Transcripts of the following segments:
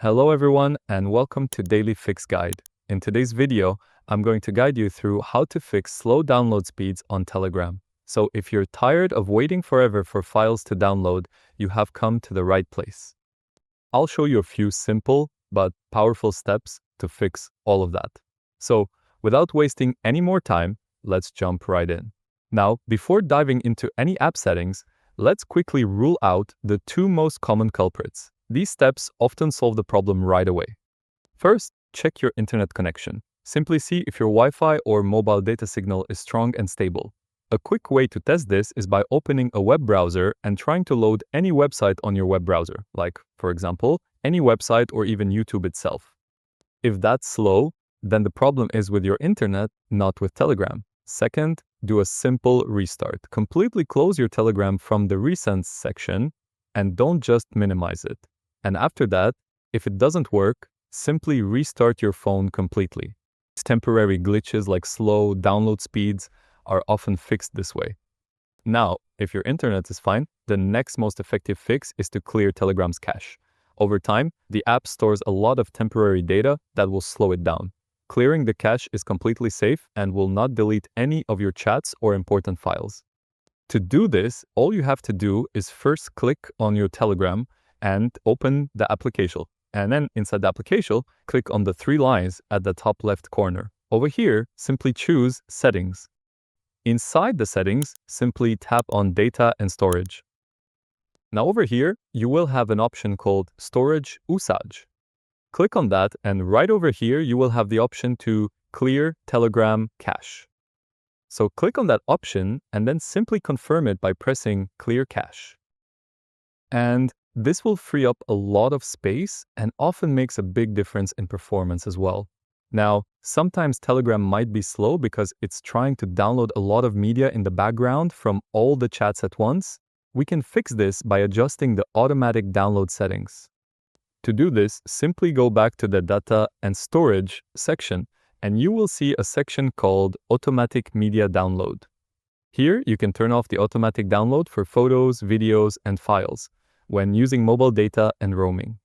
Hello everyone and welcome to Daily Fix Guide. In today's video, I'm going to guide you through how to fix slow download speeds on Telegram. So if you're tired of waiting forever for files to download, you have come to the right place. I'll show you a few simple but powerful steps to fix all of that. So without wasting any more time, let's jump right in. Now, before diving into any app settings, let's quickly rule out the two most common culprits. These steps often solve the problem right away. First, check your internet connection. Simply see if your Wi-Fi or mobile data signal is strong and stable. A quick way to test this is by opening a web browser and trying to load any website on your web browser, like, for example, any website or even YouTube itself. If that's slow, then the problem is with your internet, not with Telegram. Second, do a simple restart. Completely close your Telegram from the Recents section and don't just minimize it. And after that, if it doesn't work, simply restart your phone completely. Temporary glitches like slow download speeds are often fixed this way. Now, if your internet is fine, the next most effective fix is to clear Telegram's cache. Over time, the app stores a lot of temporary data that will slow it down. Clearing the cache is completely safe and will not delete any of your chats or important files. To do this, all you have to do is first click on your Telegram and open the application. And then inside the application, click on the three lines at the top left corner. Over here, simply choose Settings. Inside the settings, simply tap on Data and Storage. Now over here, you will have an option called Storage Usage. Click on that, and right over here, you will have the option to clear Telegram cache. So click on that option and then simply confirm it by pressing Clear Cache. And this will free up a lot of space and often makes a big difference in performance as well. Now, sometimes Telegram might be slow because it's trying to download a lot of media in the background from all the chats at once. We can fix this by adjusting the automatic download settings. To do this, simply go back to the Data and Storage section and you will see a section called Automatic Media Download. Here, you can turn off the automatic download for photos, videos, and files when using mobile data and roaming.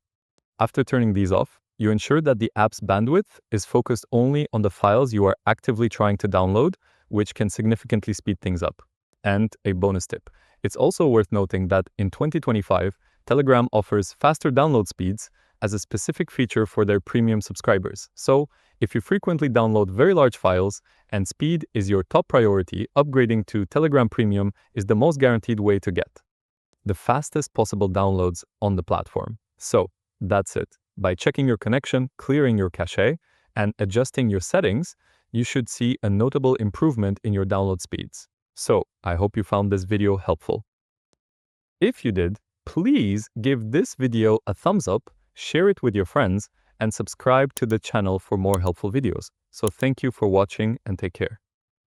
After turning these off, you ensure that the app's bandwidth is focused only on the files you are actively trying to download, which can significantly speed things up. And a bonus tip. It's also worth noting that in 2025, Telegram offers faster download speeds as a specific feature for their premium subscribers. So, if you frequently download very large files and speed is your top priority, upgrading to Telegram Premium is the most guaranteed way to get the fastest possible downloads on the platform. So, that's it. By checking your connection, clearing your cache, and adjusting your settings, you should see a notable improvement in your download speeds. So, I hope you found this video helpful. If you did, please give this video a thumbs up, share it with your friends, and subscribe to the channel for more helpful videos. So thank you for watching and take care.